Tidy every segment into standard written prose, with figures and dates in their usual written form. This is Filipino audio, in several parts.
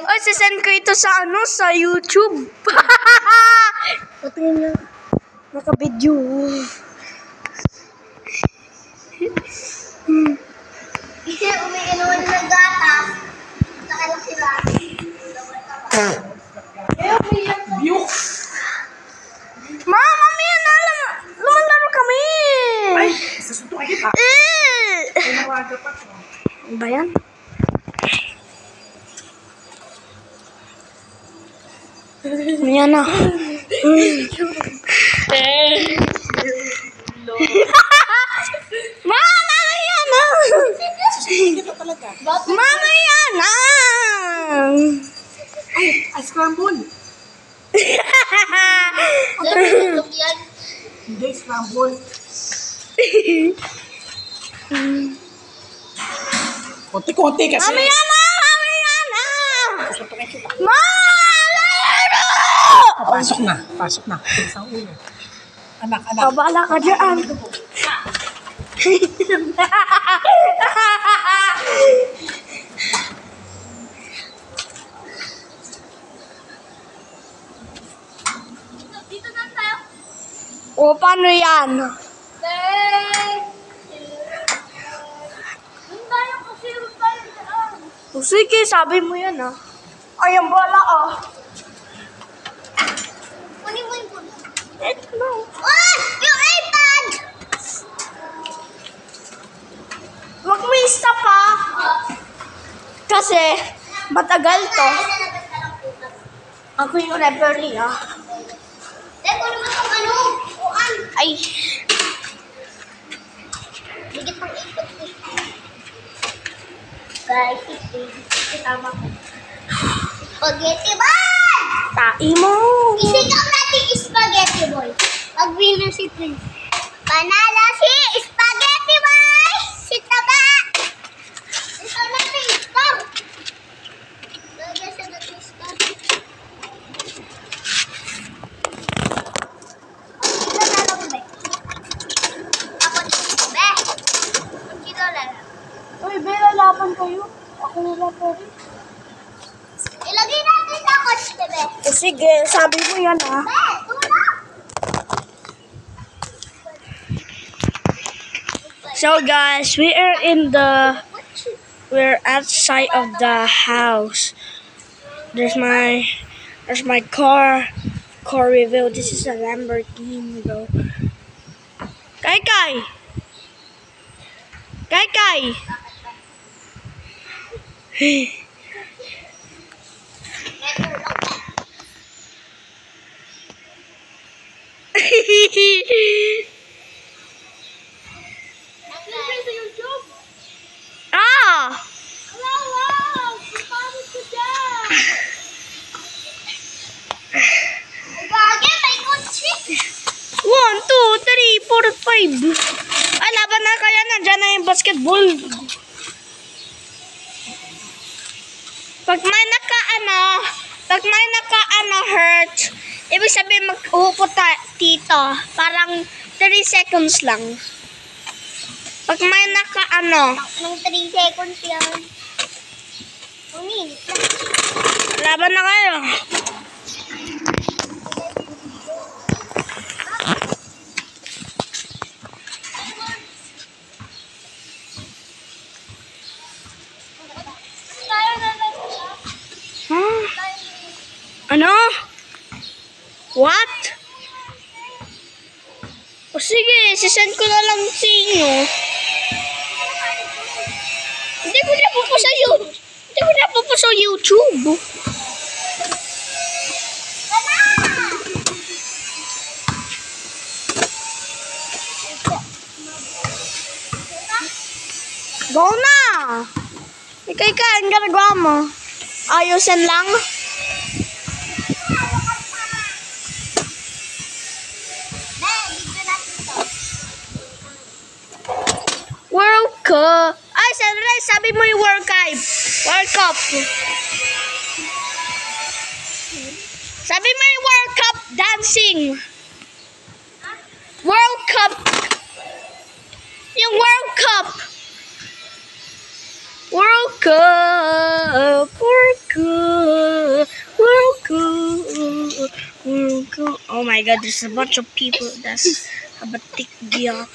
Ay, sisend ko ito sa sa YouTube. Patingin na. Naka-video. Kasi umiinuman ng gatas. Nakalak sila. Mama, mamaya na. Lumalaro kami. Ay, sasuntukin kita. Ay, nawaga pa to. Ano ba yan? Yan na. Mama, yan na. Kita talaga. Mama, yan na. Ay, scramble. Tulog yan. Hindi, scramble. Konti-konti kasi. Mama, yan na. Mama, yan na. Sasuntukin kita. Mama, Pasok na. Pasok na. Isang ulo. Anak. Babala ka dyan. Dito na tayo. O, paano yan? Doon tayo kasi doon tayo daan. O, sige, sabi mo yan Ay, ang bala Kunin mo yung puno. Ito na. Ah! Yung iPad! Huwag mo i-stop Kasi, matagal to. Ako yung referee Kunin mo yung ano? Uan. Ay, Bigit pang ikot ko. Guys, itama ko. Spaghetti ball! tai mo. Isigaw natin spaghetti ball. Pag-winner si Prince. Panalo si spaghetti boy! Si Taba! Ito natin star. Lagyan siya natin star. Ito na lang, be. Ako dito, be. Ito lang. Uy, Bella, laban kayo. Ako na referee. Ilagay natin sa coach, be. O, sige, sabi mo yan Be, tulak! So guys, we're outside of the house. There's my car review. This is a Lamborghini, bro. Kai. Ah! Wow! Paano ko dyan? Bagay, may kutsi. 1, 2, 3, 4, 5. Ay, laban na kaya nandiyan na yung basketball. Pag may hurt, ibig sabihin mag-uupo dito. Parang 3 seconds lang. Pag may Nung 3 seconds yan. 2 minutes lang. laban na kayo. Tayo na lang. Huh? Ano? What? O sige, sisend ko na lang sa inyo. Hindi ko na po sa YouTube. Go na! Ikay ka, ang ginagawa mo. Ayusin lang. World Cup. Ay, sabi mo yung World Cup. World Cup. Sabi mo yung World Cup dancing. World Cup. Yung World Cup. World Porca, porca, porca, porca. Oh my god, there's a bunch of people that's have a thick gear.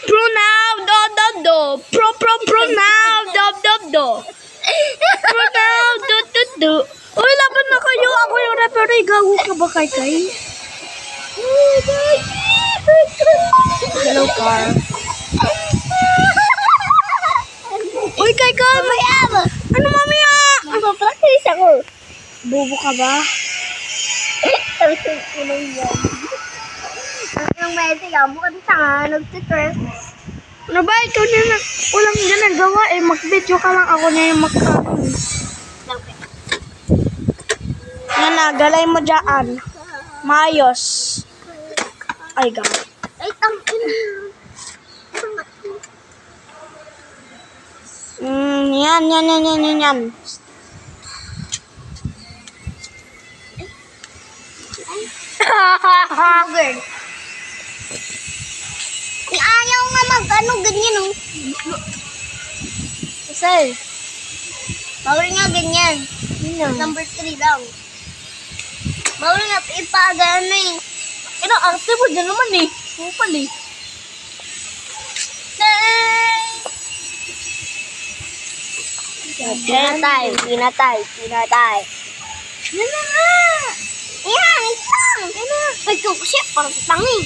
Pro now, do. Pro now, do. Pro now, do. Uy, laban na kayo. Ako yung referee. Gago ka ba, Kai? Hello, car. Uy, Kai! Ano, mamaya? Magpa-practice ako. Bobo ka ba? Tapos yung unang yan. Ang medyo yan, mukhang tanga, nag-tutor. Ano ba? Ikaw na lang. Walang ginagawa eh. Mag-video ka lang. Ako na yung magkaroon. Yan na. Galay mo dyan. Maayos. Ay, God. Ay, tangin. Yan. Girl. Ayaw nga mag-ano, ganyan, oh. Kasi, Bawal nga ganyan. Number 3 lang. Bawal nga ipagano eh. arte mo dyan naman eh. Kupal eh. Pinatay. Yan na nga. Yan, isang. Yan na. Ay, shit, parang tangi.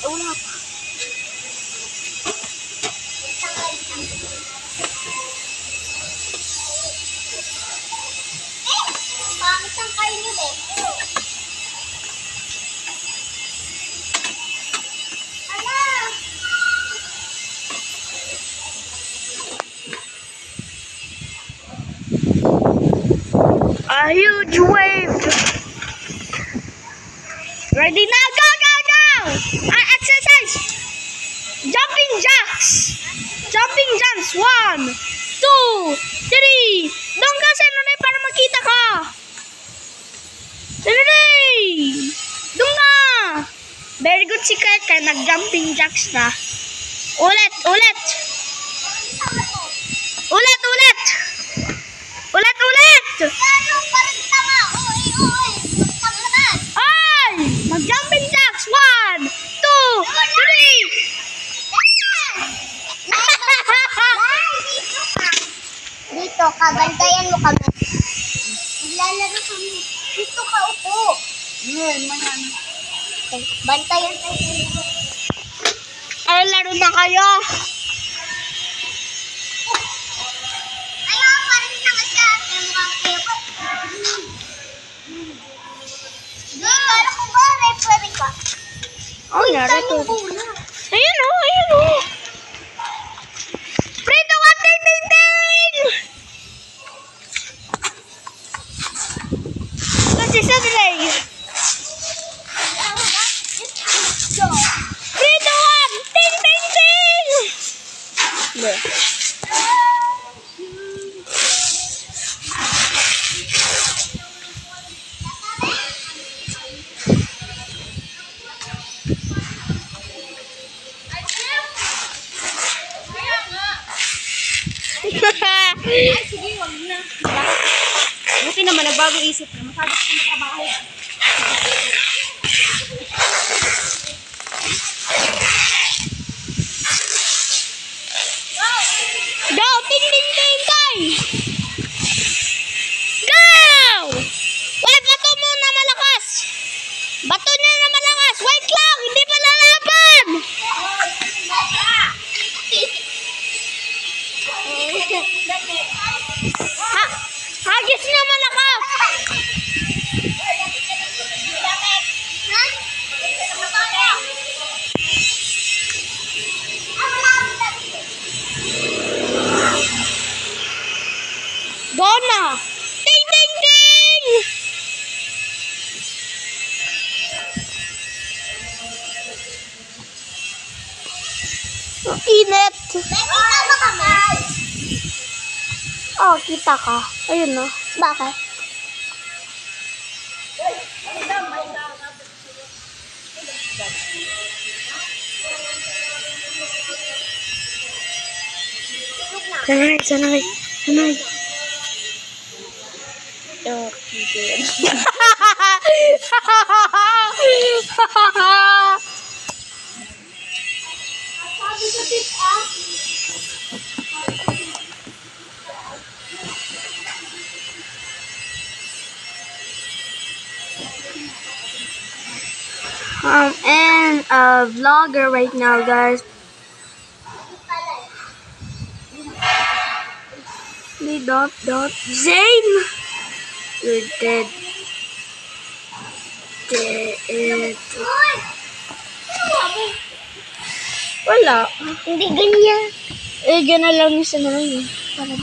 Wala pa. Pangit ang kayo niyo eh. A huge wave. Ready now, go! Exercise. Jumping jacks. 1, 2, 3. Doon ka sa nanay para makita ka. Nanay! Doon ka. Very good si Kaka. Nag-jumping jacks na. Ulit. Ano, parang tama. Oy. Tama naman. Ay! Mag-jumping jacks! 1, 2, 3! Dito ka, bantayan mo kami. Maglalaro kami. Dito ka, upo. Bantayan tayo. Ay, laro na kayo. Ayaw, parang tanga siya. Kaya mukhang kepo. Di, kala ko ba, referee ka? Oh, laro to. Ayun o. Prito, 1, 10. Kasi sa delay. Prito, 1, 10. Sige, wag na. Buti naman, nagbago isip na. Masyado kong trabaho. Go! Ting! Go! Wait, bato muna malakas! Bato niya na malakas! Wait lang! Hindi pa lalaban! Hagis niya malakas! Go na! Ting! Init! Oh, kita ka. Ayun no. Bakit? Sanay, sanay. Sanay. Sabi sa tip ah. And a vlogger right now, guys. Dot Zane. You're dead. Dead. Wala. Hindi ganyan. Eh, gana lang yung sa nalang yun. Parang